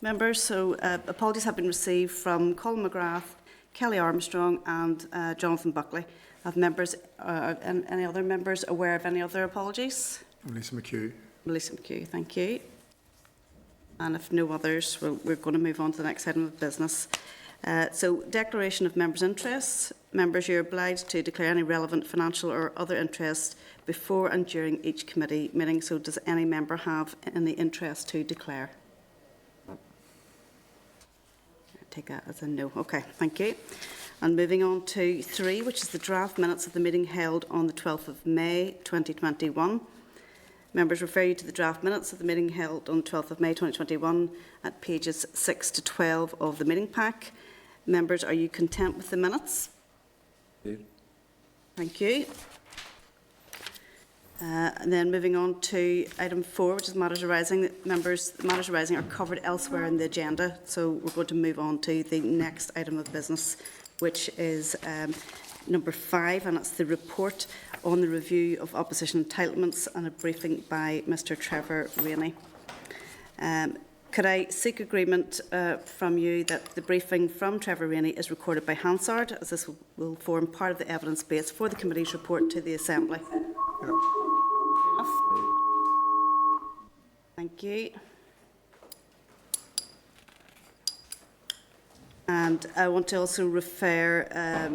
members. So apologies have been received from Colin McGrath, Kelly Armstrong and Jonathan Buckley. Have members, any other members aware of any other apologies? Melissa McHugh. Melissa McHugh, thank you. And if no others, we're going to move on to the next item of business. So, declaration of members' interests. Members, you're obliged to declare any relevant financial or other interests before and during each committee meeting. So, does any member have any interest to declare? I take that as a no. Okay, thank you. And moving on to 3, which is the draft minutes of the meeting held on the 12th of May 2021. Members, refer you to the draft minutes of the meeting held on 12th of May 2021 at pages 6 to 12 of the meeting pack. Members, are you content with the minutes? Yes. Thank you. And then moving on to item 4, which is matters arising. Members, matters arising are covered elsewhere in the agenda, so we're going to move on to the next item of business, which is number 5, and that's the report on the review of opposition entitlements and a briefing by Mr. Trevor Rainey. Could I seek agreement from you that the briefing from Trevor Rainey is recorded by Hansard, as this will form part of the evidence base for the committee's report to the Assembly? Yeah. Thank you. And I want to also refer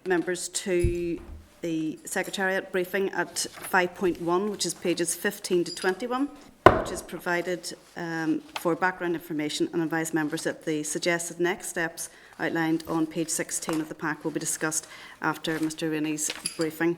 members to the Secretariat briefing at 5.1, which is pages 15 to 21, which is provided for background information, and advise members that the suggested next steps outlined on page 16 of the pack will be discussed after Mr. Rainey's briefing.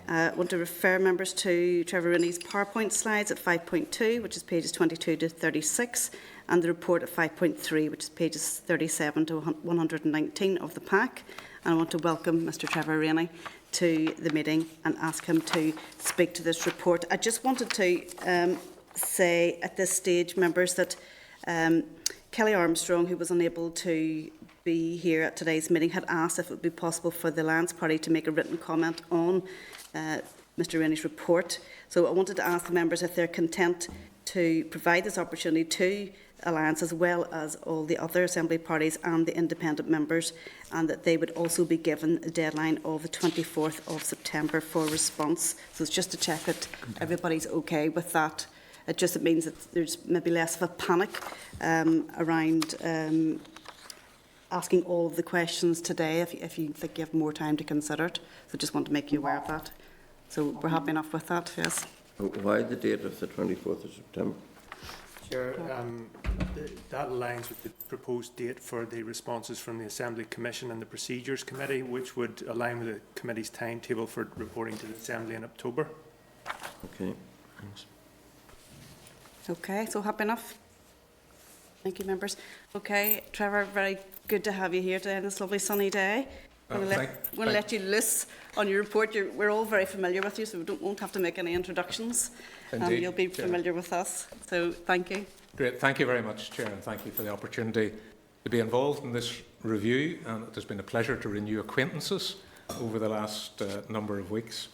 I want to refer members to Trevor Rainey's PowerPoint slides at 5.2, which is pages 22 to 36, and the report at 5.3, which is pages 37 to 119 of the pack. And I want to welcome Mr. Trevor Rainey to the meeting and ask him to speak to this report. I just wanted to say at this stage, members, that Kelly Armstrong, who was unable to be here at today's meeting, had asked if it would be possible for the Alliance Party to make a written comment on Mr. Rainey's report. So I wanted to ask the members if they're content to provide this opportunity to Alliance, as well as all the other Assembly parties and the independent members, and that they would also be given a deadline of the 24th of September for response. So it's just to check that everybody's okay with that. It means that there's maybe less of a panic around asking all of the questions today, if you think you have more time to consider it. So just want to make you aware of that. So we're happy enough with that, yes. Why the date of the 24th of September? Chair, that aligns with the proposed date for the responses from the Assembly Commission and the Procedures Committee, which would align with the committee's timetable for reporting to the Assembly in October. Okay, thanks. Okay, so happy enough? Thank you, members. Okay, Trevor, very good to have you here today on this lovely sunny day. I'm going to let you loose on your report. We're all very familiar with you, so we won't have to make any introductions. You'll be familiar with us. So thank you. Great. Thank you very much, Chair, and thank you for the opportunity to be involved in this review. And it has been a pleasure to renew acquaintances over the last number of weeks.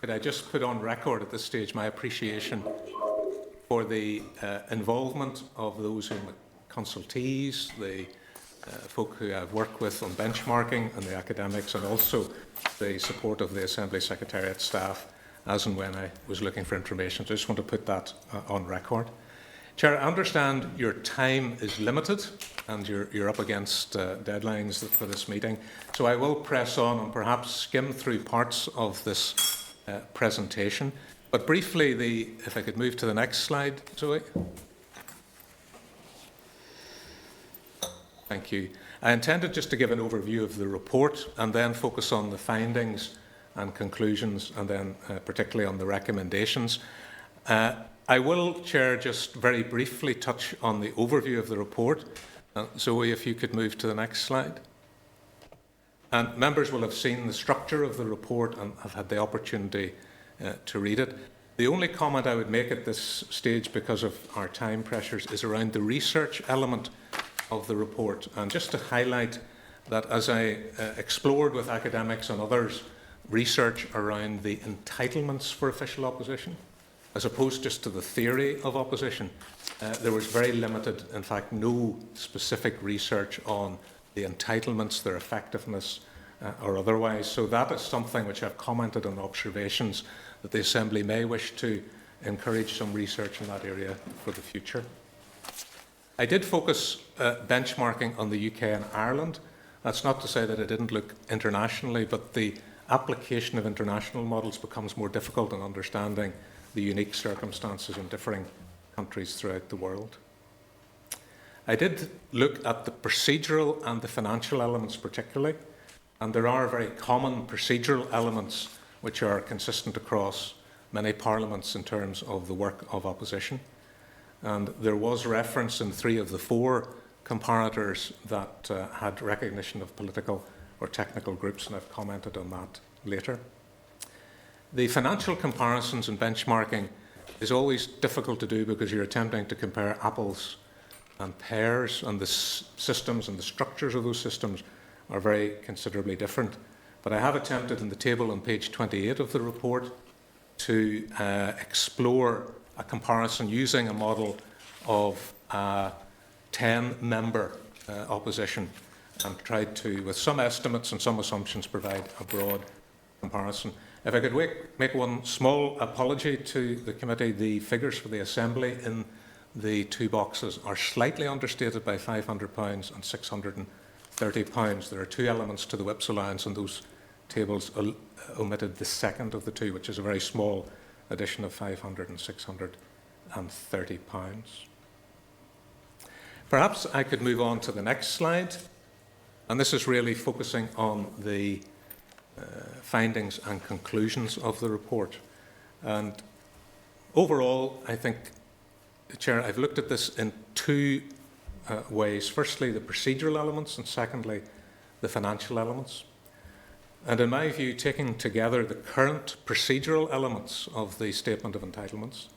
Could I just put on record at this stage my appreciation for the involvement of those in the consultees, the folk who I've worked with on benchmarking, and the academics, and also the support of the Assembly Secretariat staff as and when I was looking for information. So I just want to put that on record. Chair, I understand your time is limited and you're up against deadlines for this meeting. So I will press on and perhaps skim through parts of this presentation. But briefly, if I could move to the next slide, Zoe. Thank you. I intended just to give an overview of the report and then focus on the findings and conclusions, and then particularly on the recommendations. I will, Chair, just very briefly touch on the overview of the report. Zoe, if you could move to the next slide. And members will have seen the structure of the report and have had the opportunity to read it. The only comment I would make at this stage, because of our time pressures, is around the research element of the report. And just to highlight that, as I explored with academics and others research around the entitlements for official opposition, as opposed just to the theory of opposition, there was very limited, in fact, no specific research on the entitlements, their effectiveness, or otherwise. So that is something which I've commented on observations that the Assembly may wish to encourage some research in that area for the future. I did focus benchmarking on the UK and Ireland. That's not to say that I didn't look internationally, but the application of international models becomes more difficult in understanding the unique circumstances in differing countries throughout the world. I did look at the procedural and the financial elements particularly, and there are very common procedural elements which are consistent across many parliaments in terms of the work of opposition. And there was reference in 3 of the 4 comparators that had recognition of political or technical groups, and I've commented on that later. The financial comparisons and benchmarking is always difficult to do because you're attempting to compare apples and pears, and the systems and the structures of those systems are very considerably different. But I have attempted in the table on page 28 of the report to explore a comparison using a model of 10-member opposition, and tried to, with some estimates and some assumptions, provide a broad comparison. If I could make one small apology to the committee, the figures for the Assembly in the 2 boxes are slightly understated by £500 and £630. There are 2 elements to the Whip's allowance, and those tables omitted the second of the 2, which is a very small addition of £500 and £630. Perhaps I could move on to the next slide, and this is really focusing on the findings and conclusions of the report. And overall, I think, Chair, I've looked at this in 2 ways. Firstly, the procedural elements, and secondly, the financial elements. And in my view, taking together the current procedural elements of the Statement of Entitlements,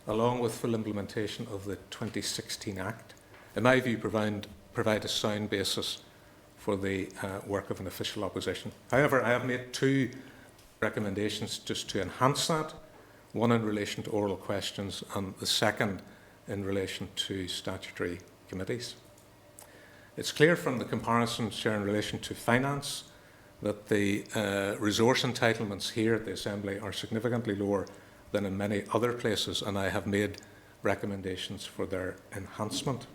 along with full implementation of the 2016 Act, in my view, provide a sound basis for the work of an official opposition. However, I have made 2 recommendations just to enhance that, one in relation to oral questions and the second in relation to statutory committees. It's clear from the comparisons, Chair, in relation to finance, that the resource entitlements here at the Assembly are significantly lower than in many other places, and I have made recommendations for their enhancement.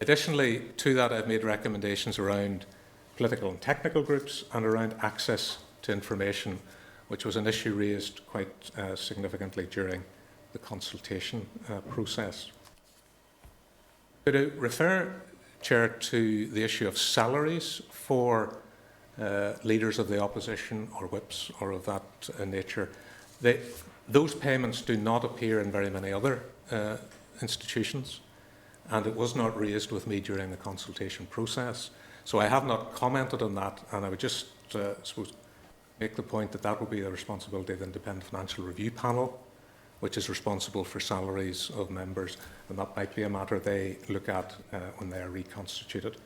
Additionally to that, I've made recommendations around political and technical groups and around access to information, which was an issue raised quite significantly during the consultation process. Could I refer, Chair, to the issue of salaries for leaders of the opposition or whips or of that nature? Those payments do not appear in very many other institutions, and it was not raised with me during the consultation process. So I have not commented on that, and I would just suppose make the point that that will be the responsibility of the Independent Financial Review Panel, which is responsible for salaries of members, and that might be a matter they look at when they are reconstituted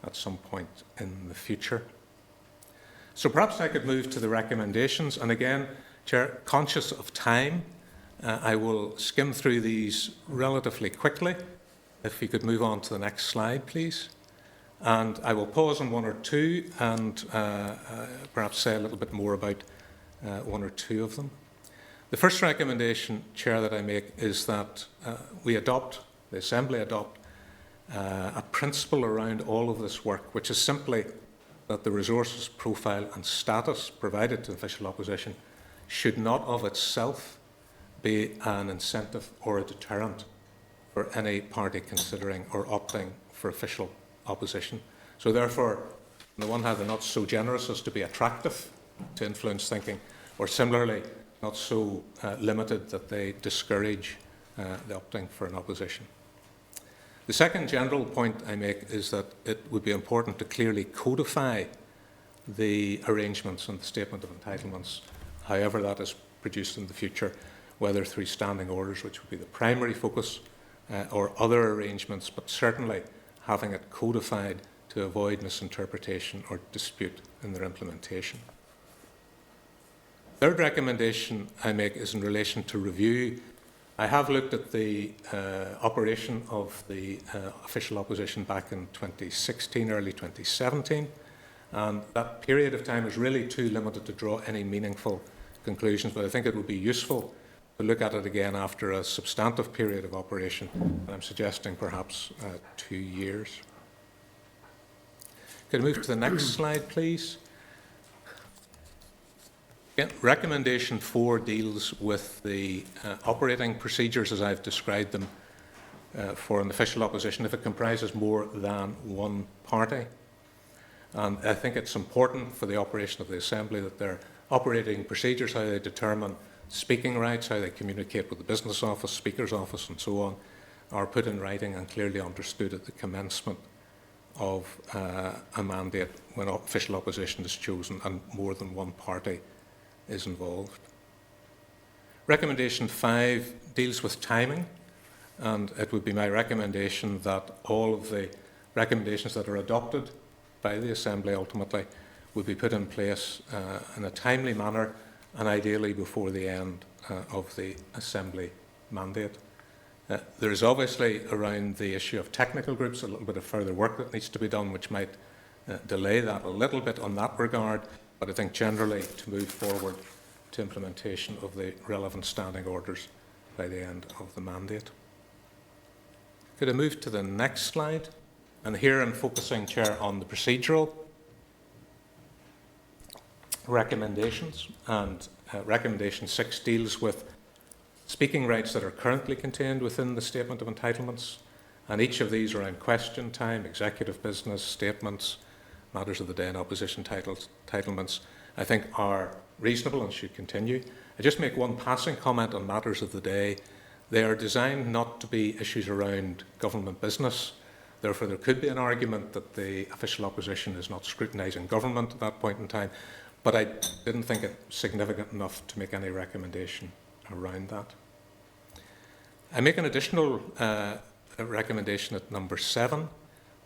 at some point in the future. So perhaps I could move to the recommendations, and again, Chair, conscious of time, I will skim through these relatively quickly. If we could move on to the next slide, please. And I will pause on 1 or 2 and perhaps say a little bit more about 1 or 2 of them. The first recommendation, Chair, that I make is that the Assembly adopt a principle around all of this work, which is simply that the resources profile and status provided to official opposition should not of itself be an incentive or a deterrent for any party considering or opting for official opposition. So therefore, on the one hand, they're not so generous as to be attractive to influence thinking, or similarly, not so limited that they discourage the opting for an opposition. The second general point I make is that it would be important to clearly codify the arrangements in the Statement of Entitlements, however that is produced in the future, whether through standing orders, which would be the primary focus, or other arrangements, but certainly having it codified to avoid misinterpretation or dispute in their implementation. Third recommendation I make is in relation to review. I have looked at the operation of the official opposition back in 2016, early 2017, and that period of time is really too limited to draw any meaningful conclusions, but I think it would be useful to look at it again after a substantive period of operation, and I'm suggesting perhaps 2 years. Could I move to the next slide, please? Yeah, recommendation 4 deals with the operating procedures as I've described them for an official opposition if it comprises more than one party. And I think it's important for the operation of the Assembly that their operating procedures, how they determine speaking rights, how they communicate with the Business Office, Speaker's Office and so on, are put in writing and clearly understood at the commencement of a mandate when official opposition is chosen and more than one party is involved. Recommendation 5 deals with timing, and it would be my recommendation that all of the recommendations that are adopted by the Assembly ultimately would be put in place in a timely manner and ideally before the end of the Assembly mandate. There is obviously around the issue of technical groups a little bit of further work that needs to be done which might delay that a little bit on that regard, but I think generally to move forward to implementation of the relevant standing orders by the end of the mandate. Could I move to the next slide? And here I'm focusing, Chair, on the procedural recommendations, and recommendation 6 deals with speaking rights that are currently contained within the Statement of Entitlements, and each of these around question time, executive business, statements, matters of the day and opposition entitlements, I think are reasonable and should continue. I just make one passing comment on matters of the day. They are designed not to be issues around government business. Therefore, there could be an argument that the official opposition is not scrutinising government at that point in time, but I didn't think it significant enough to make any recommendation around that. I make an additional recommendation at number 7,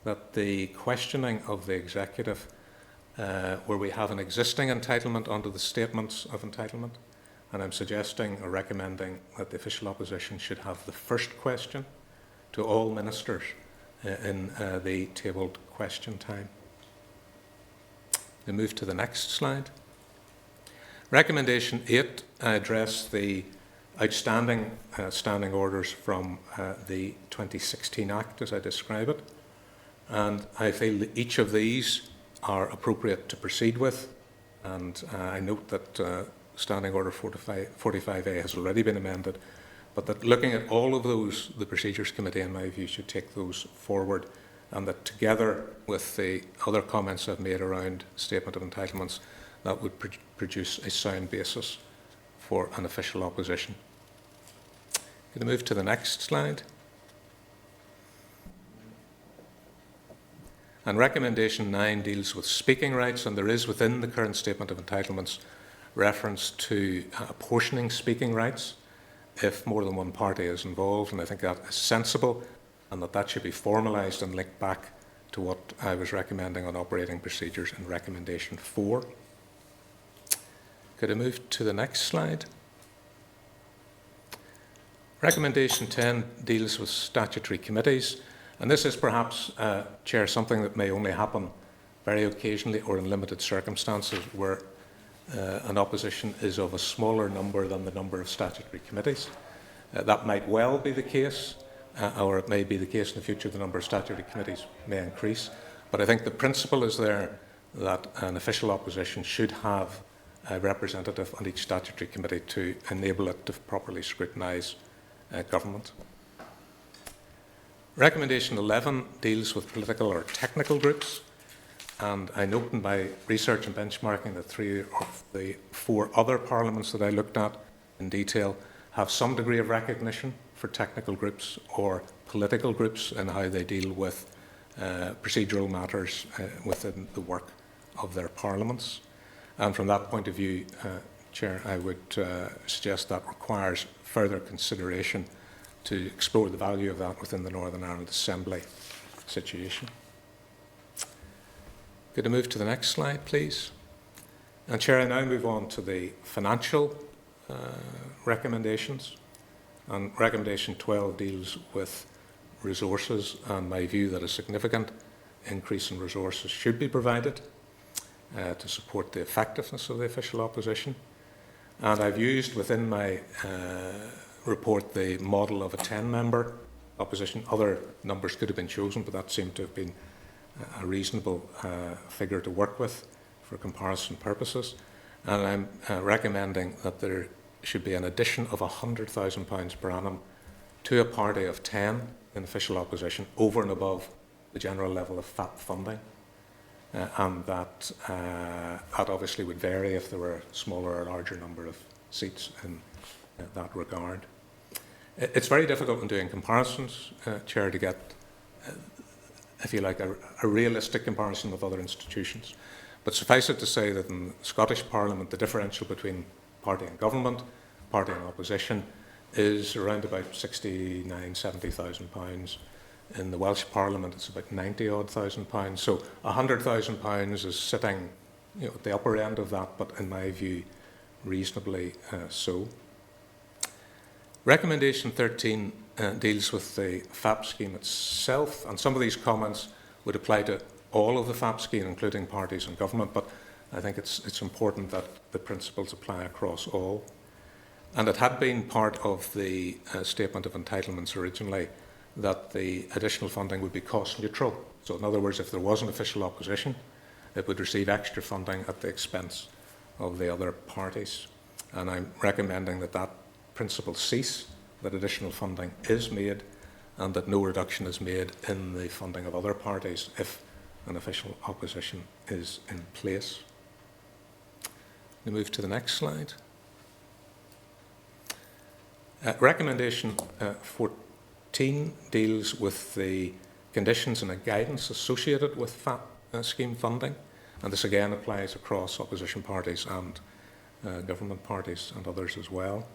that the questioning of the executive, where we have an existing entitlement under the Statements of Entitlement, and I'm suggesting or recommending that the official opposition should have the first question to all ministers in the tabled question time. We move to the next slide. Recommendation 8 address the outstanding standing orders from the 2016 Act as I describe it, and I feel that each of these are appropriate to proceed with, and I note that Standing Order 45A has already been amended, but that looking at all of those, the Procedures Committee, in my view, should take those forward, and that together with the other comments I've made around Statement of Entitlements, that would produce a sound basis for an official opposition. Can I move to the next slide? And recommendation 9 deals with speaking rights, and there is within the current Statement of Entitlements reference to apportioning speaking rights if more than one party is involved, and I think that is sensible and that should be formalised and linked back to what I was recommending on operating procedures in recommendation 4. Could I move to the next slide? Recommendation 10 deals with statutory committees, and this is perhaps, Chair, something that may only happen very occasionally or in limited circumstances where an opposition is of a smaller number than the number of statutory committees. That might well be the case, or it may be the case in the future the number of statutory committees may increase, but I think the principle is there that an official opposition should have a representative on each statutory committee to enable it to properly scrutinise government. Recommendation 11 deals with political or technical groups, and I note in my research and benchmarking that 3 of the 4 other parliaments that I looked at in detail have some degree of recognition for technical groups or political groups and how they deal with procedural matters within the work of their parliaments. And from that point of view, Chair, I would suggest that requires further consideration to explore the value of that within the Northern Ireland Assembly situation. Could I move to the next slide, please? And Chair, I now move on to the financial recommendations. And recommendation 12 deals with resources and my view that a significant increase in resources should be provided to support the effectiveness of the official opposition. And I've used within my report the model of a 10-member opposition. Other numbers could have been chosen, but that seemed to have been a reasonable figure to work with for comparison purposes. And I'm recommending that there should be an addition of £100,000 per annum to a party of 10 in official opposition over and above the general level of FAP funding. And that obviously would vary if there were a smaller or larger number of seats in that regard. It's very difficult in doing comparisons, Chair, to get, if you like, a realistic comparison with other institutions. But suffice it to say that in the Scottish Parliament, the differential between party and government, party and opposition, is around about £69,000, £70,000. In the Welsh Parliament, it's about £90,000. So £100,000 is sitting, at the upper end of that, but in my view, reasonably so. Recommendation 13 deals with the FAP scheme itself, and some of these comments would apply to all of the FAP scheme, including parties and government, but I think it's important that the principles apply across all. And it had been part of the Statement of Entitlements originally that the additional funding would be cost neutral. So in other words, if there was an official opposition, it would receive extra funding at the expense of the other parties. And I'm recommending that that principle cease, that additional funding is made, and that no reduction is made in the funding of other parties if an official opposition is in place. We move to the next slide. Recommendation 14 deals with the conditions and the guidance associated with FAP scheme funding, and this again applies across opposition parties and government parties and others as well.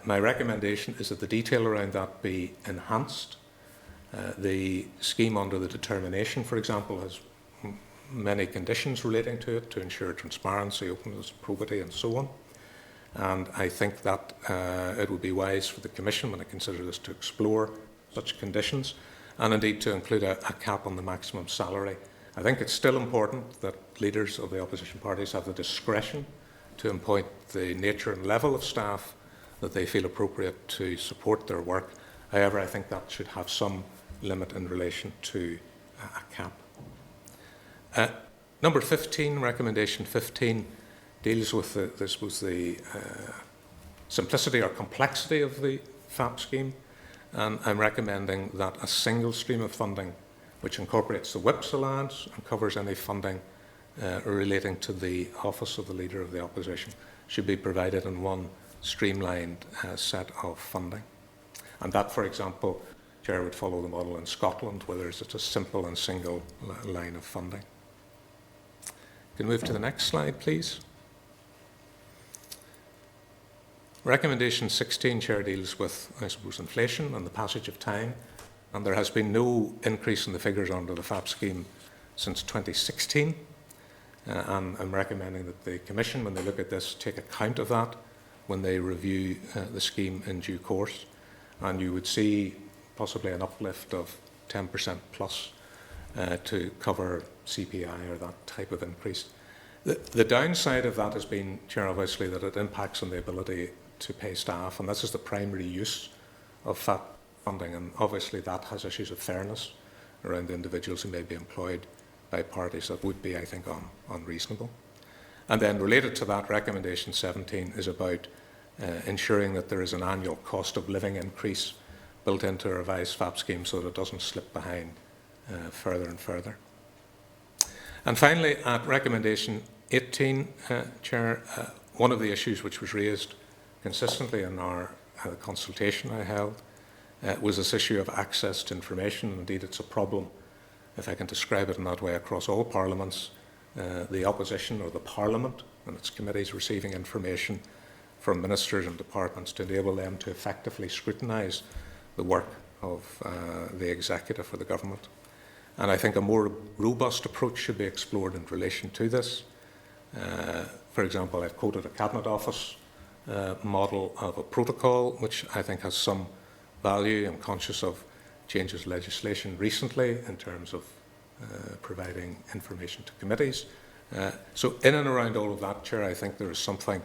My recommendation is that the detail around that be enhanced. The scheme under the determination, for example, has many conditions relating to it to ensure transparency, openness, probity and so on. And I think that it would be wise for the Commission, when it considers this, to explore such conditions and indeed to include a cap on the maximum salary. I think it's still important that leaders of the opposition parties have the discretion to appoint the nature and level of staff that they feel appropriate to support their work. However, I think that should have some limit in relation to a cap. Number 15, recommendation 15, deals with the simplicity or complexity of the FAP scheme, and I'm recommending that a single stream of funding which incorporates the Whip's allowance and covers any funding relating to the office of the Leader of the Opposition should be provided in one streamlined set of funding. And that, for example, Chair, would follow the model in Scotland, where there's just a simple and single line of funding. You can move to the next slide, please. Recommendation 16, Chair, deals with, I suppose, inflation and the passage of time. And there has been no increase in the figures under the FAP scheme since 2016. And I'm recommending that the Commission, when they look at this, take account of that when they review the scheme in due course. And you would see possibly an uplift of 10% plus to cover CPI or that type of increase. The downside of that has been, Chair, obviously, that it impacts on the ability to pay staff, and this is the primary use of FAP funding, and obviously that has issues of fairness around the individuals who may be employed by parties that would be, I think, unreasonable. And then related to that, recommendation 17 is about ensuring that there is an annual cost of living increase built into a revised FAP scheme so that it doesn't slip behind further and further. And finally, at recommendation 18, Chair, one of the issues which was raised consistently in our consultation I held was this issue of access to information. Indeed, it's a problem, if I can describe it in that way, across all parliaments. The opposition or the parliament and its committees receiving information from ministers and departments to enable them to effectively scrutinise the work of the executive or the government. And I think a more robust approach should be explored in relation to this. For example, I've quoted a Cabinet Office model of a protocol, which I think has some value. I'm conscious of changes legislation recently in terms of providing information to committees. So in and around all of that, Chair, I think there is something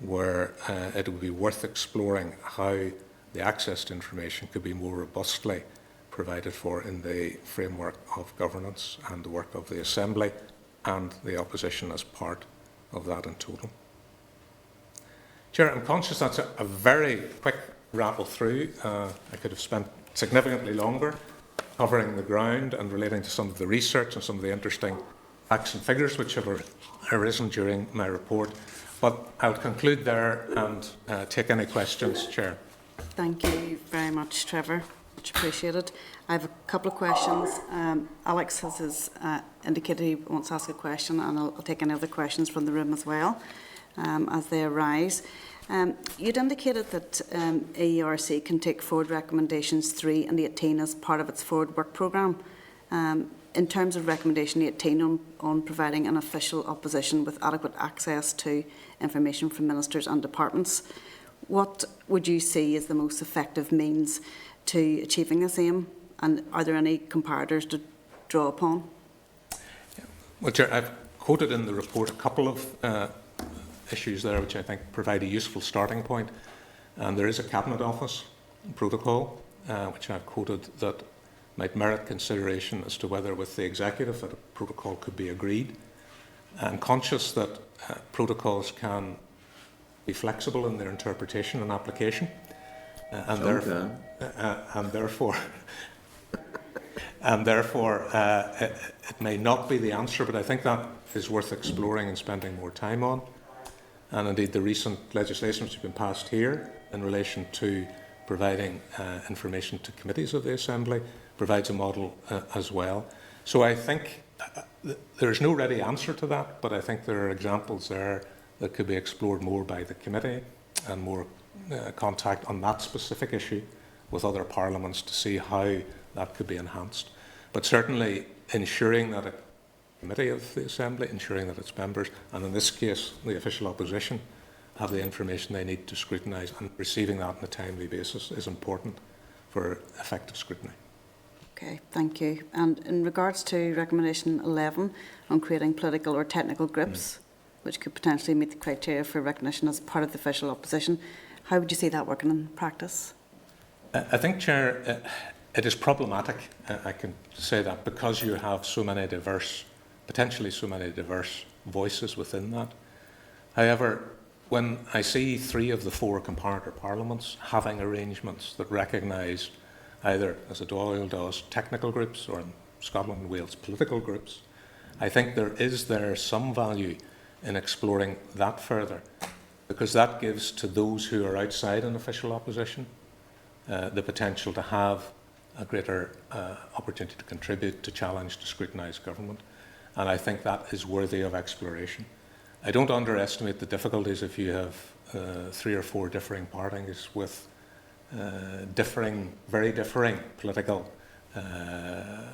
where it would be worth exploring how the access to information could be more robustly provided for in the framework of governance and the work of the Assembly and the opposition as part of that in total. Chair, I'm conscious that's a very quick rattle through. I could have spent significantly longer covering the ground and relating to some of the research and some of the interesting facts and figures which have arisen during my report. But I'll conclude there and take any questions, Chair. Thank you very much, Trevor. Much appreciated. I have a couple of questions. Alex has indicated he wants to ask a question, and I'll take any other questions from the room as well as they arise. You'd indicated that AERC can take forward recommendations 3 and 18 as part of its forward work programme. In terms of recommendation 18 on providing an official opposition with adequate access to information from ministers and departments, what would you see as the most effective means to achieving this aim, and are there any comparators to draw upon? Well, Chair, I've quoted in the report a couple of issues there which I think provide a useful starting point, and there is a Cabinet Office protocol which I've quoted that might merit consideration as to whether with the Executive that a protocol could be agreed. I'm conscious that protocols can be flexible in their interpretation and application, and therefore it may not be the answer, but I think that is worth exploring and spending more time on. And indeed the recent legislation which has been passed here in relation to providing information to committees of the Assembly provides a model as well. So I think there's no ready answer to that, but I think there are examples there that could be explored more by the committee and more contact on that specific issue with other parliaments to see how that could be enhanced. But certainly ensuring that a committee of the Assembly, ensuring that its members, and in this case the official opposition, have the information they need to scrutinise, and receiving that on a timely basis is important for effective scrutiny. Okay, thank you. And in regards to recommendation 11 on creating political or technical groups, which could potentially meet the criteria for recognition as part of the official opposition, how would you see that working in practice? I think, Chair, it is problematic, I can say that, because you have so many diverse, potentially so many diverse voices within that. However, when I see 3 of the 4 comparator parliaments having arrangements that recognise either, as the Dáil does, technical groups, or in Scotland and Wales, political groups, I think there is some value in exploring that further, because that gives to those who are outside an official opposition the potential to have a greater opportunity to contribute, to challenge, to scrutinise government. And I think that is worthy of exploration. I don't underestimate the difficulties if you have 3 or 4 differing parties with very differing political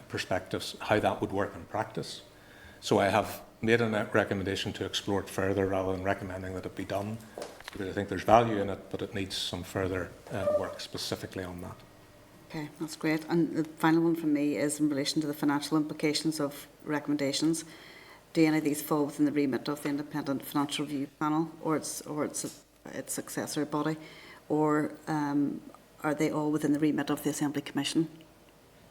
perspectives, how that would work in practice. So I have made a recommendation to explore it further rather than recommending that it be done, because I think there's value in it, but it needs some further work specifically on that. Okay, that's great. And the final one from me is in relation to the financial implications of recommendations. Do any of these fall within the remit of the Independent Financial Review Panel or its successor body, or are they all within the remit of the Assembly Commission?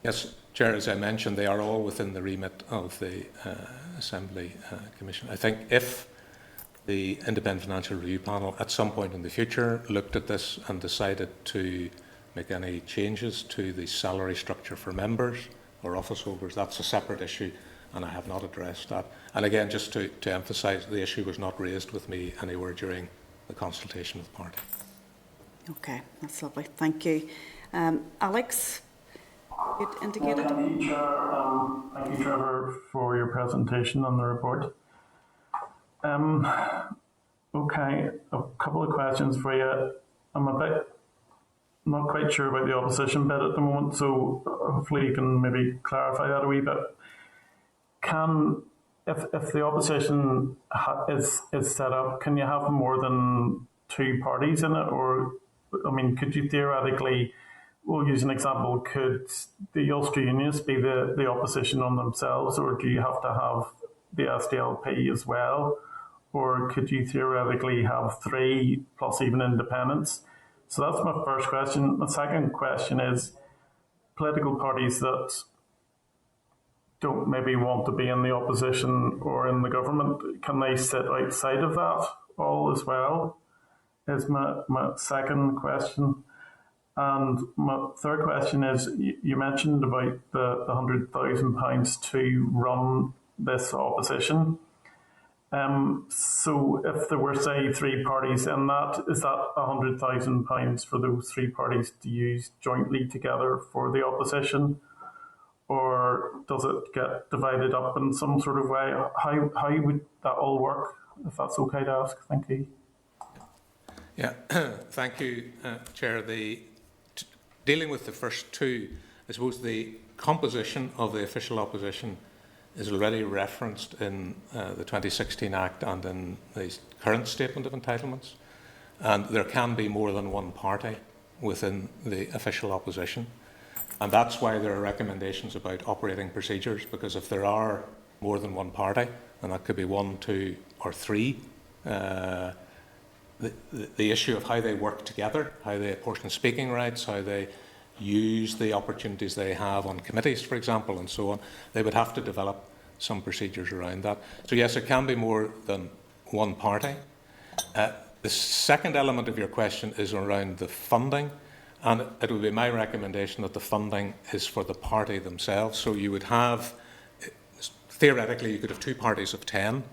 Yes, Chair, as I mentioned, they are all within the remit of the Assembly Commission. I think if the Independent Financial Review Panel at some point in the future looked at this and decided to make any changes to the salary structure for members or office holders, that's a separate issue, and I have not addressed that. And again, just to emphasise, the issue was not raised with me anywhere during the consultation with the party. Okay, that's lovely. Thank you. Alex, you indicated. Thank you, Chair. Thank you, Trevor, for your presentation on the report. Okay, a couple of questions for you. I'm a bit not quite sure about the opposition bit at the moment, so hopefully you can maybe clarify that a wee bit. Can if the opposition is set up, can you have more than two parties in it? Or, I mean, could you theoretically, we'll use an example, could the Ulster Unionists be the opposition on themselves, or do you have to have the SDLP as well? Or could you theoretically have three plus even independents? So that's my first question. My second question is, political parties that don't maybe want to be in the opposition or in the government, can they sit outside of that all as well? Is my second question. And my third question is, you mentioned about the £100,000 to run this opposition. So if there were, say, three parties in that, is that £100,000 for those three parties to use jointly together for the opposition? Or does it get divided up in some sort of way? How would that all work, if that's okay to ask? Thank you. Yeah, thank you, Chair. Dealing with the first two, I suppose the composition of the official opposition is already referenced in the 2016 Act and in the current Statement of Entitlements. And there can be more than one party within the official opposition. And that's why there are recommendations about operating procedures, because if there are more than one party, and that could be one, two, or three, the issue of how they work together, how they apportion speaking rights, how they use the opportunities they have on committees, for example, and so on, they would have to develop some procedures around that. So yes, it can be more than one party. The second element of your question is around the funding, and it would be my recommendation that the funding is for the party themselves. So you would have, theoretically, you could have two parties of 10,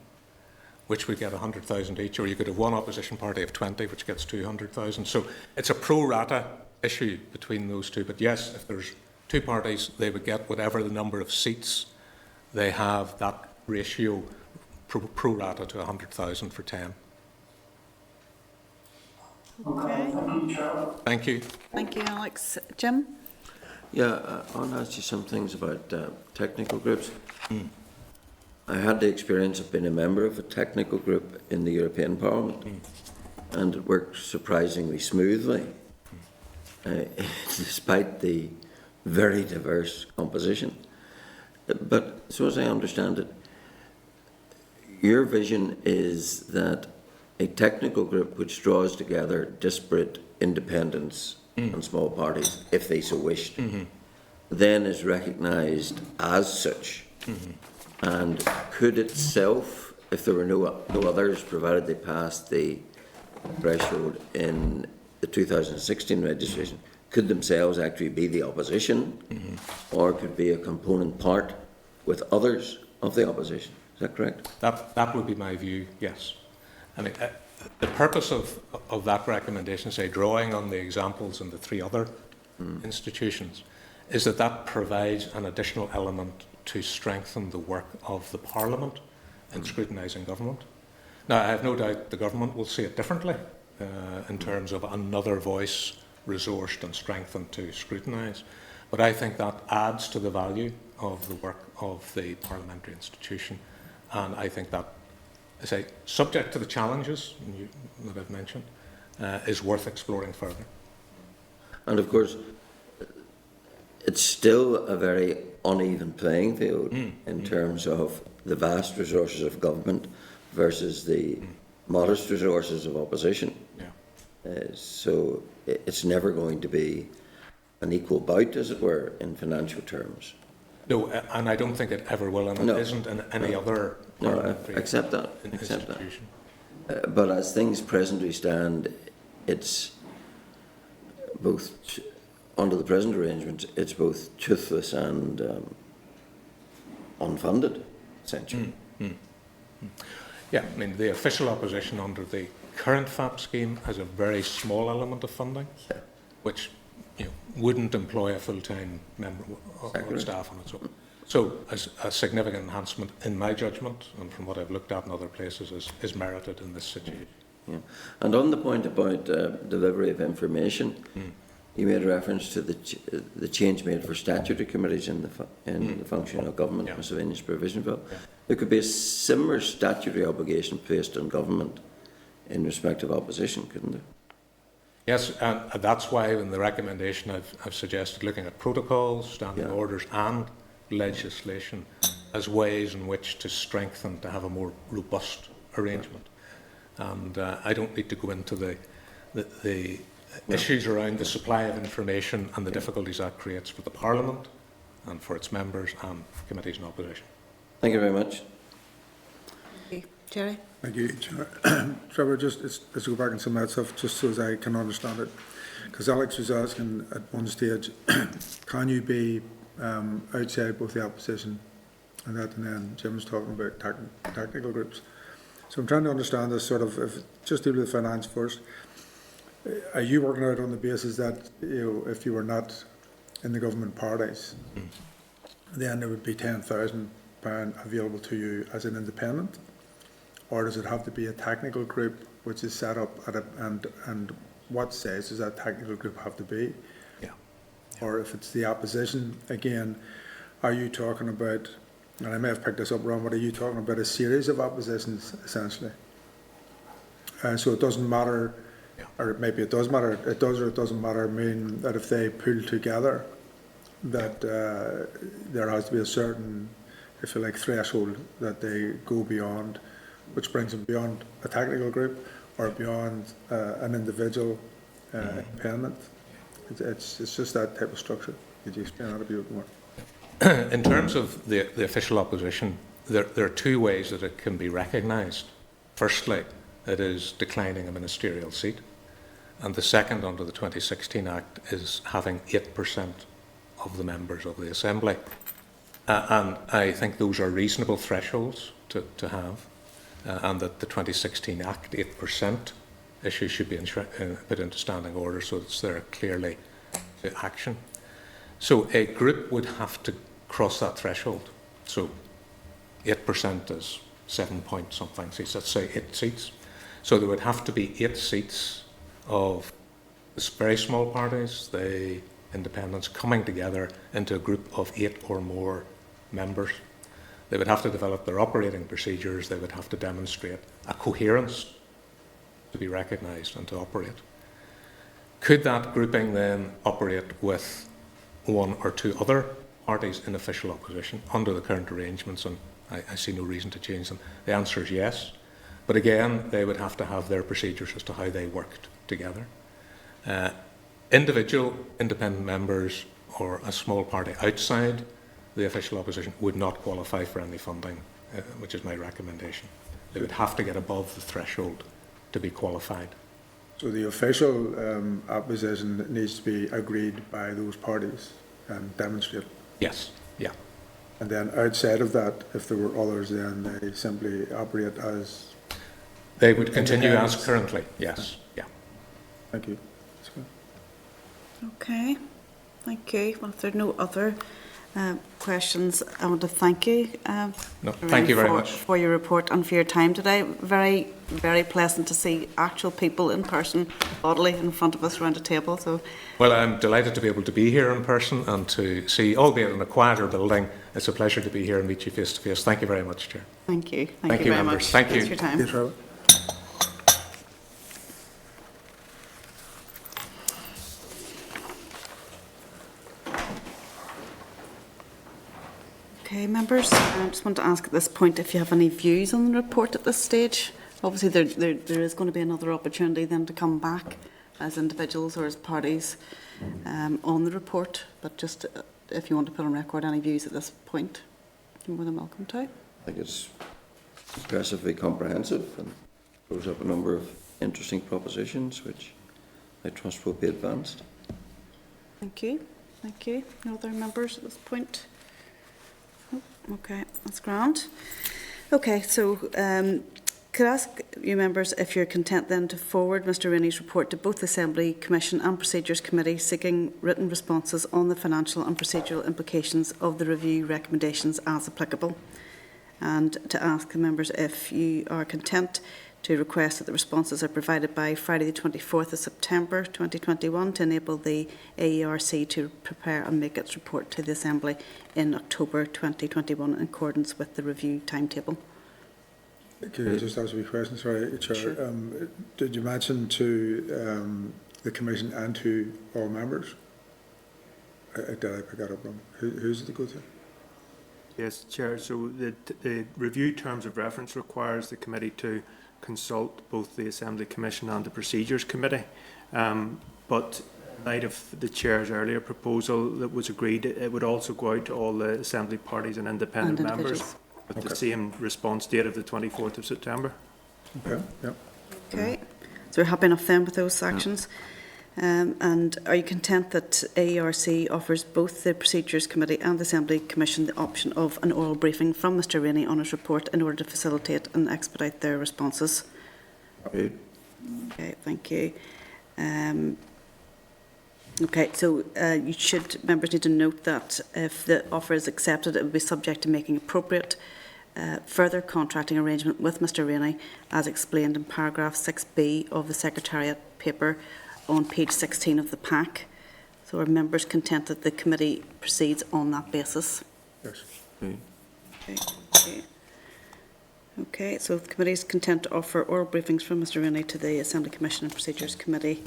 which would get 100,000 each, or you could have one opposition party of 20, which gets 200,000. So it's a pro rata issue between those two. But yes, if there's two parties, they would get whatever the number of seats they have, that ratio pro rata to 100,000 for 10. Okay. Thank you. Thank you, Alex. Jim? Yeah, I want to ask you some things about technical groups. I had the experience of being a member of a technical group in the European Parliament, and it worked surprisingly smoothly, despite the very diverse composition. But so as I understand it, your vision is that a technical group which draws together disparate independents and small parties, if they so wished, then is recognised as such, and could itself, if there were no others, provided they passed the threshold in the 2016 registration, could themselves actually be the opposition, or could be a component part with others of the opposition. Is that correct? That would be my view, yes. I mean, the purpose of that recommendation, say, drawing on the examples in the three other institutions, is that provides an additional element to strengthen the work of the Parliament in scrutinising government. Now, I have no doubt the government will see it differently in terms of another voice resourced and strengthened to scrutinise, but I think that adds to the value of the work of the parliamentary institution, and I think that, I say, subject to the challenges that I've mentioned, is worth exploring further. And of course, it's still a very uneven playing field in terms of the vast resources of government versus the modest resources of opposition. Yeah. So it's never going to be an equal bout, as it were, in financial terms. No, and I don't think it ever will, and it isn't in any other parliamentary accept that. institution. But as things presently stand, it's both, under the present arrangements, it's both toothless and unfunded, essentially. Yeah, I mean, the official opposition under the current FAP scheme has a very small element of funding, which wouldn't employ a full-time member of staff on its own. So a significant enhancement, in my judgment, and from what I've looked at in other places, is merited in this situation. Yeah. And on the point about delivery of information, you made reference to the change made for statutory committees in the functioning of government, Yeah. Miscellaneous Provision Bill. Yeah. There could be a similar statutory obligation placed on government in respect of opposition, couldn't there? Yes, and that's why in the recommendation I've suggested looking at protocols, standing Yeah. orders and legislation as ways in which to strengthen, to have a more robust arrangement. And I don't need to go into the issues around the supply of information and the difficulties that creates for the Parliament and for its members and committees in opposition. Thank you very much. Okay. Jerry? Thank you, Chair. Trevor, just let's go back and some of that stuff, just so as I can understand it. Because Alex was asking at one stage, can you be outside both the opposition and that, and then Jim was talking about technical groups. So I'm trying to understand this sort of, just deal with the finance first. Are you working out on the basis that, you know, if you were not in the government parties, then there would be £10,000 available to you as an independent? Or does it have to be a technical group which is set up at and what size does that technical group have to be? Yeah. Or if it's the opposition, again, are you talking about, and I may have picked this up wrong, but are you talking about a series of oppositions essentially? So it doesn't matter, or maybe it does matter, it does or it doesn't matter, mean that if they pull together, that there has to be a certain, if you like, threshold that they go beyond, which brings them beyond a technical group or beyond an individual independent. It's just that type of structure. Could you explain that a bit more? In terms of the official opposition, there are two ways that it can be recognised. Firstly, it is declining a ministerial seat, and the second, under the 2016 Act, is having 8% of the members of the Assembly. And I think those are reasonable thresholds to have, and that the 2016 Act 8% issue should be put into standing order so it's there clearly to action. So a group would have to cross that threshold. So 8% is 7 point something seats, let's say 8 seats. So there would have to be 8 seats of the very small parties, the independents, coming together into a group of 8 or more members. They would have to develop their operating procedures, they would have to demonstrate a coherence to be recognised and to operate. Could that grouping then operate with 1 or 2 other parties in official opposition under the current arrangements? And I see no reason to change them. The answer is yes. But again, they would have to have their procedures as to how they worked together. Individual independent members or a small party outside the official opposition would not qualify for any funding, which is my recommendation. They would have to get above the threshold to be qualified. So the official opposition needs to be agreed by those parties and demonstrated. Yes, yeah. And then outside of that, if there were others, then they simply operate as. They would continue as currently, yes, yeah. Thank you. Okay, thank you. Well, if there are no other questions, I want to thank you. No, thank you very much for your report and for your time today. Very, very pleasant to see actual people in person, bodily in front of us around a table. So, well, I'm delighted to be able to be here in person and to see, albeit in a quieter building. It's a pleasure to be here and meet you face to face. Thank you very much, Chair. thank you. Thank you, very members. much. Thank Thanks you. for your time. Yes, Robert. Okay, members, I just want to ask at this point if you have any views on the report at this stage. Obviously, there is going to be another opportunity then to come back as individuals or as parties on the report. But just if you want to put on record any views at this point, you're more than welcome to. I think it's impressively comprehensive and throws up a number of interesting propositions which I trust will be advanced. Thank you. Thank you. No other members at this point? Okay, that's grand. Okay, so could I ask you members if you're content then to forward Mr Rainey's report to both the Assembly Commission and Procedures Committee seeking written responses on the financial and procedural implications of the review recommendations as applicable, and to ask the members if you are content to request that the responses are provided by Friday the 24th of September 2021 to enable the AERC to prepare and make its report to the Assembly in October 2021 in accordance with the review timetable. Can I just ask a wee question? Sorry, Chair. Sure. Did you mention to the Commission and to all members? Did I pick that up wrong? Who's it go to? Yes, Chair. So the review terms of reference requires the committee to consult both the Assembly Commission and the Procedures Committee. But in light of the Chair's earlier proposal that was agreed, it would also go out to all the Assembly parties and independent members with the same response date of the 24th of September. Okay, yeah. Okay, so we're happy enough then with those actions. And are you content that AERC offers both the Procedures Committee and the Assembly Commission the option of an oral briefing from Mr Rainey on his report in order to facilitate and expedite their responses? Good. Okay, thank you. Okay, so members need to note that if the offer is accepted, it will be subject to making appropriate further contracting arrangement with Mr Rainey, as explained in paragraph 6b of the Secretariat paper on page 16 of the pack. So are members content that the committee proceeds on that basis? Yes. Good. Okay. Okay, so the committee is content to offer oral briefings from Mr Rainey to the Assembly Commission and Procedures Committee.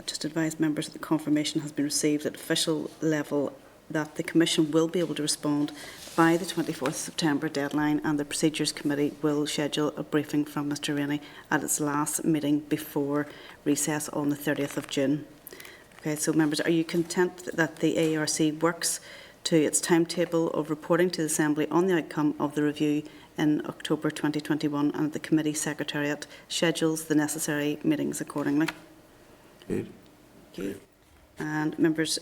Just advise members that the confirmation has been received at official level that the Commission will be able to respond by the 24th September deadline, and the Procedures Committee will schedule a briefing from Mr Rainey at its last meeting before recess on the 30th of June. Okay, so members, are you content that the AERC works to its timetable of reporting to the Assembly on the outcome of the review in October 2021, and the Committee Secretariat schedules the necessary meetings accordingly? Good. Thank you. And members,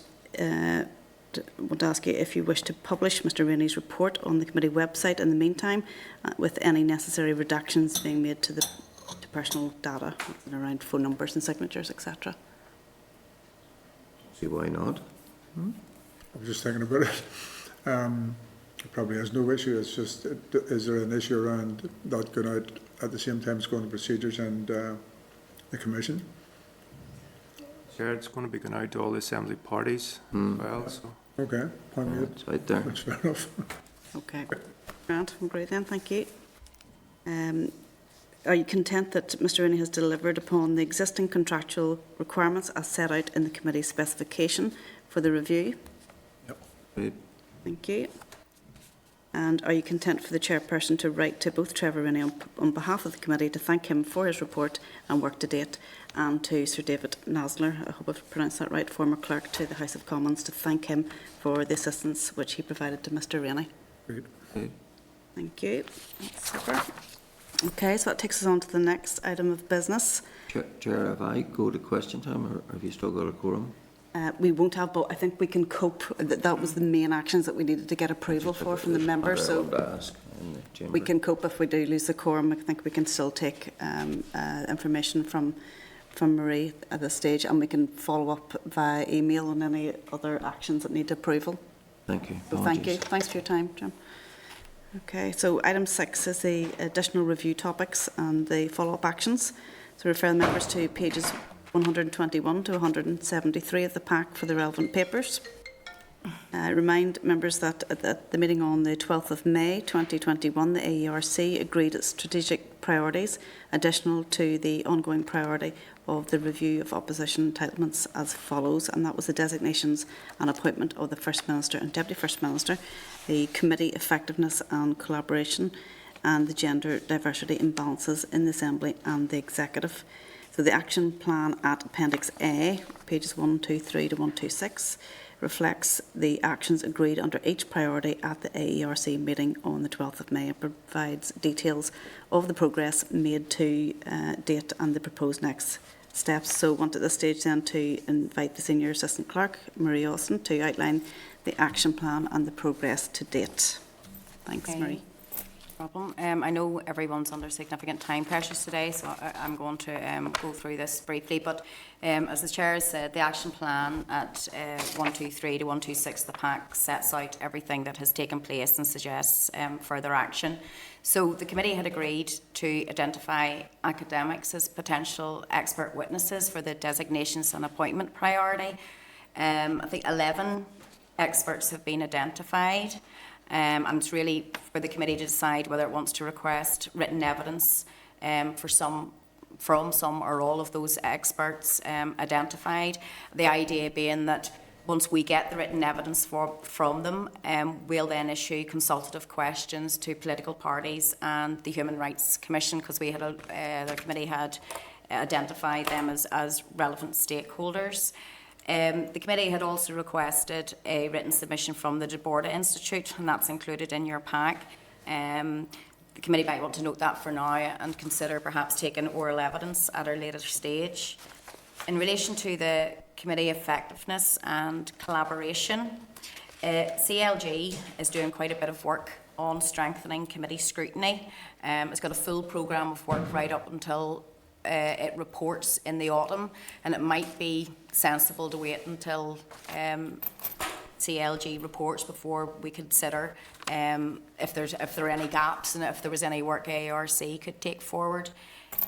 want to ask you if you wish to publish Mr Rainey's report on the committee website in the meantime, with any necessary redactions being made to personal data around phone numbers and signatures, etc. See why not? I was just thinking about it. It probably has no issue. It's just, is there an issue around that going out at the same time as going to Procedures and the Commission? Chair, it's going to be going out to all the Assembly parties as well. So. Okay, point made. It's right there. That's fair enough. Okay, Grant, great then, thank you. Are you content that Mr Rainey has delivered upon the existing contractual requirements as set out in the committee specification for the review? Yep. Good. Thank you. And are you content for the chairperson to write to both Trevor Rainey on behalf of the committee to thank him for his report and work to date, and to Sir David Nasler, I hope I've pronounced that right, former clerk to the House of Commons, to thank him for the assistance which he provided to Mr Rainey? Great. Good. Thank you. That's super. Okay, so that takes us on to the next item of business. Chair, have I go to question time, or have you still got a quorum? We won't have, but I think we can cope. That was the main actions that we needed to get approval for from the members. So we can cope if we do lose the quorum. I think we can still take information from Marie at this stage, and we can follow up via email on any other actions that need approval. Thank you. So thank you. Thanks for your time, Jim. Okay, so item 6 is the additional review topics and the follow-up actions. So refer the members to pages 121 to 173 of the pack for the relevant papers. Remind members that at the meeting on the 12th of May 2021, the AERC agreed its strategic priorities, additional to the ongoing priority of the review of opposition entitlements, as follows, and that was the designations and appointment of the First Minister and Deputy First Minister, the committee effectiveness and collaboration, and the gender diversity imbalances in the Assembly and the Executive. So the action plan at Appendix A, pages 123 to 126, reflects the actions agreed under each priority at the AERC meeting on the 12th of May. It provides details of the progress made to date and the proposed next steps. So I want at this stage then to invite the Senior Assistant Clerk, Marie Austin, to outline the action plan and the progress to date. Thanks, Okay. Marie. problem. I know everyone's under significant time pressures today, so I'm going to go through this briefly. But as the Chair has said, the action plan at 123 to 126 of the pack sets out everything that has taken place and suggests further action. So the committee had agreed to identify academics as potential expert witnesses for the designations and appointment priority. I think 11 experts have been identified. And it's really for the committee to decide whether it wants to request written evidence from some or all of those experts identified. The idea being that once we get the written evidence from them, we'll then issue consultative questions to political parties and the Human Rights Commission, because we had the committee had identified them as relevant stakeholders. The committee had also requested a written submission from the Deborah Institute, and that's included in your pack. The committee might want to note that for now and consider perhaps taking oral evidence at a later stage. In relation to the committee effectiveness and collaboration, CLG is doing quite a bit of work on strengthening committee scrutiny. It's got a full programme of work right up until it reports in the autumn, and it might be sensible to wait until CLG reports before we consider if there are any gaps and if there was any work ARC could take forward.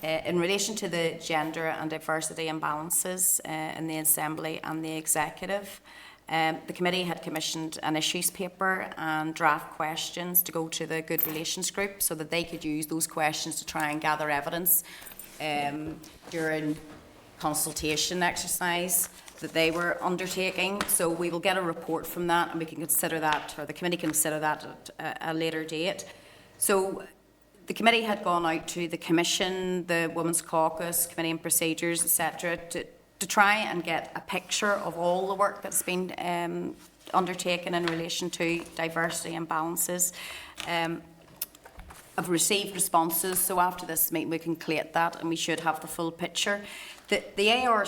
In relation to the gender and diversity imbalances in the Assembly and the Executive, the committee had commissioned an issues paper and draft questions to go to the Good Relations Group so that they could use those questions to try and gather evidence during consultation exercise that they were undertaking. So we will get a report from that, and we can consider that, or the committee can consider that at a later date. So the committee had gone out to the Commission, the Women's Caucus, Committee on Procedures, etc., to try and get a picture of all the work that's been undertaken in relation to diversity imbalances. I've received responses, so after this meeting we can collate that and we should have the full picture. The ARC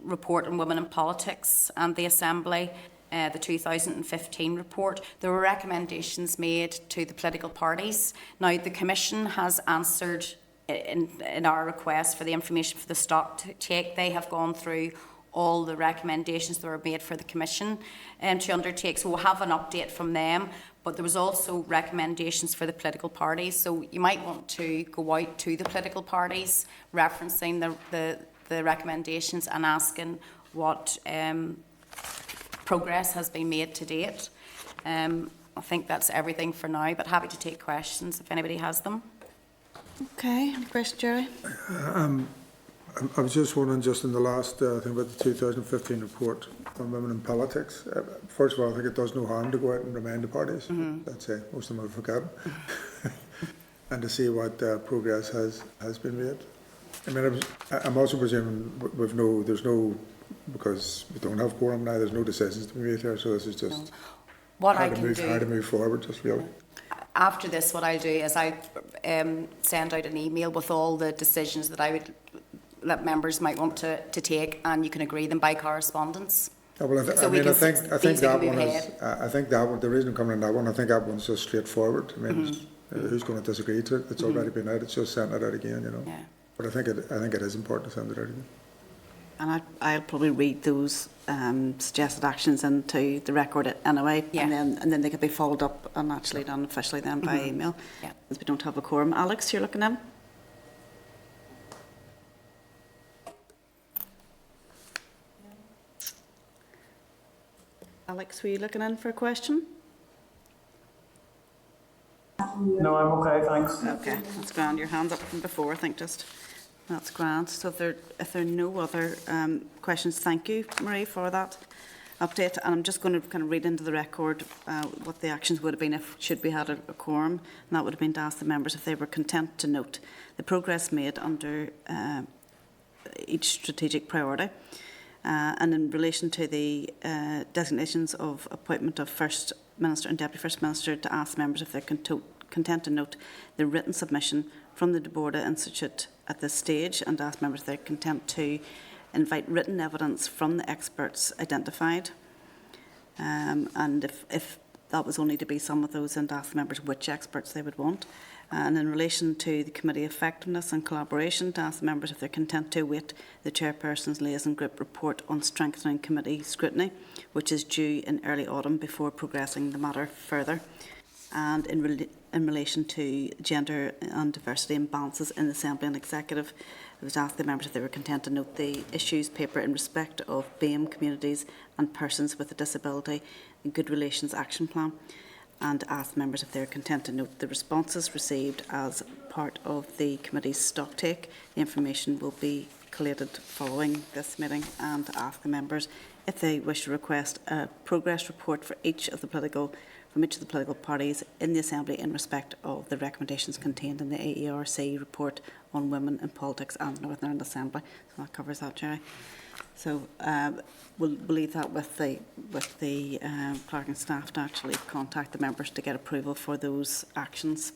report on women in politics and the Assembly, the 2015 report, there were recommendations made to the political parties. Now the Commission has answered in our request for the information for the stock take. They have gone through all the recommendations that were made for the Commission to undertake, so we'll have an update from them. But there was also recommendations for the political parties, so you might want to go out to the political parties referencing the recommendations and asking what progress has been made to date. I think that's everything for now, but happy to take questions if anybody has them. Okay, any questions, Jerry? I was just wondering, just in the last thing about the 2015 report on women in politics. First of all, I think it does no harm to go out and remind the parties. That's it. Most of them have forgotten. And to see what progress has been made. I mean, I'm also presuming because we don't have quorum now, there's no decisions to be made here, so this is just how to move forward, just really. After this, what I'll do is I send out an email with all the decisions that members might want to take, and you can agree them by correspondence. Oh, well, I think that one, the reason I'm coming on that one, I think that one's just straightforward. I mean, who's going to disagree to it? It's already been out. It's just sending it out again, you know. Yeah. But I think it is important to send it out again. And I'll probably read those suggested actions into the record anyway, and then they could be followed up and actually done officially then by email, as we don't have a quorum. Alex, you're looking in? Alex, were you looking in for a question? No, I'm okay, thanks. Okay, that's grand. Your hand's up from before, I think, just. That's grand. So if there are no other questions, thank you, Marie, for that update. And I'm just going to kind of read into the record what the actions would have been should we had a quorum. And that would have been to ask the members if they were content to note the progress made under each strategic priority. And in relation to the designations of appointment of First Minister and Deputy First Minister, to ask members if they're content to note the written submission from the Deborah Institute at this stage, and ask members if they're content to invite written evidence from the experts identified. And if that was only to be some of those, and ask the members which experts they would want. And in relation to the committee effectiveness and collaboration, to ask the members if they're content to await the chairperson's liaison group report on strengthening committee scrutiny, which is due in early autumn, before progressing the matter further. And in relation to gender and diversity imbalances in the Assembly and Executive, I was asked the members if they were content to note the issues paper in respect of BAME communities and persons with a disability in Good Relations Action Plan, and asked members if they are content to note the responses received as part of the committee's stocktake. The information will be collated following this meeting, and ask the members if they wish to request a progress report from each of the political parties in the Assembly in respect of the recommendations contained in the AERC report on women in politics and Northern Ireland Assembly. So that covers that, Jerry. So we'll leave that with the clerk and staff to actually contact the members to get approval for those actions.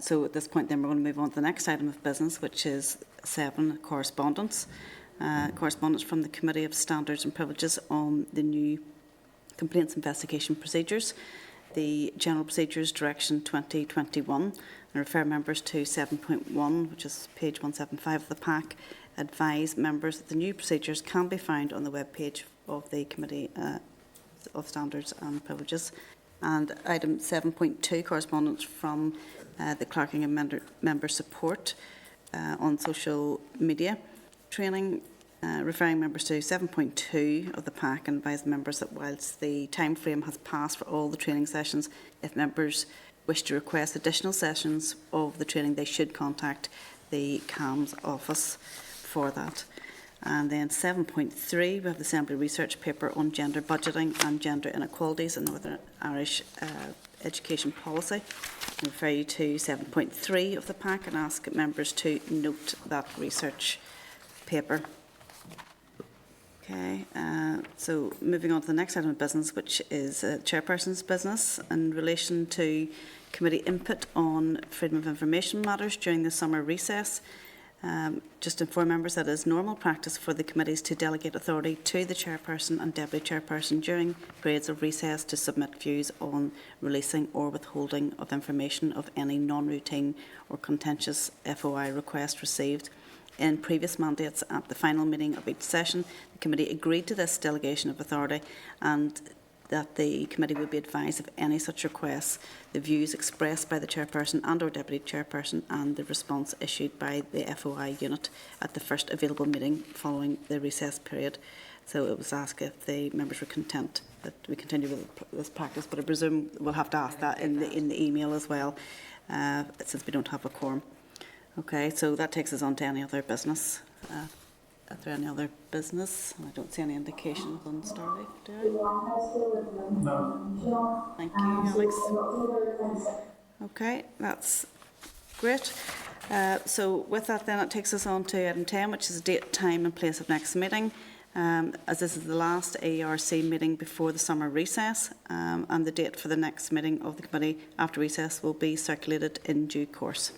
So at this point then we're going to move on to the next item of business, which is 7, correspondence. Correspondence from the Committee of Standards and Privileges on the new Complaints Investigation Procedures, the General Procedures Direction 2021, and refer members to 7.1, which is page 175 of the pack. Advise members that the new procedures can be found on the webpage of the Committee of Standards and Privileges. And item 7.2, correspondence from the clerking and member support on social media training. Referring members to 7.2 of the pack, and advise members that whilst the time frame has passed for all the training sessions, if members wish to request additional sessions of the training, they should contact the CAMS office for that. And then 7.3, we have the Assembly research paper on gender budgeting and gender inequalities in Northern Irish education policy. I refer you to 7.3 of the pack and ask members to note that research paper. Okay, so moving on to the next item of business, which is chairperson's business in relation to committee input on freedom of information matters during the summer recess. Just inform members that it is normal practice for the committees to delegate authority to the chairperson and deputy chairperson during periods of recess to submit views on releasing or withholding of information of any non-routine or contentious FOI request received. In previous mandates, at the final meeting of each session, the committee agreed to this delegation of authority, and that the committee would be advised of any such requests, the views expressed by the chairperson and or deputy chairperson, and the response issued by the FOI unit at the first available meeting following the recess period. So it was asked if the members were content that we continue with this practice, but I presume we'll have to ask that in the email as well, since we don't have a quorum. Okay, so that takes us on to any other business. Is there any other business? I don't see any indications on Starlight, do I? No. Thank you, Alex. Okay, that's great. So with that then, it takes us on to item 10, which is date, time and place of next meeting. As this is the last AERC meeting before the summer recess, and the date for the next meeting of the committee after recess will be circulated in due course.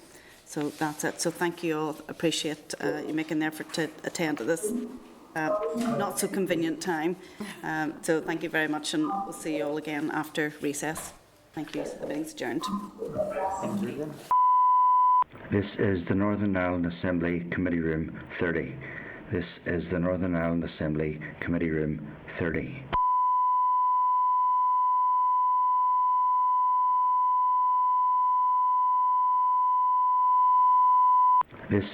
So that's it. So thank you all. Appreciate you making the effort to attend at this not so convenient time. So thank you very much, and we'll see you all again after recess. Thank you. The meeting's adjourned. This is the Northern Ireland Assembly Committee Room 30. This is the Northern Ireland Assembly Committee Room 30. This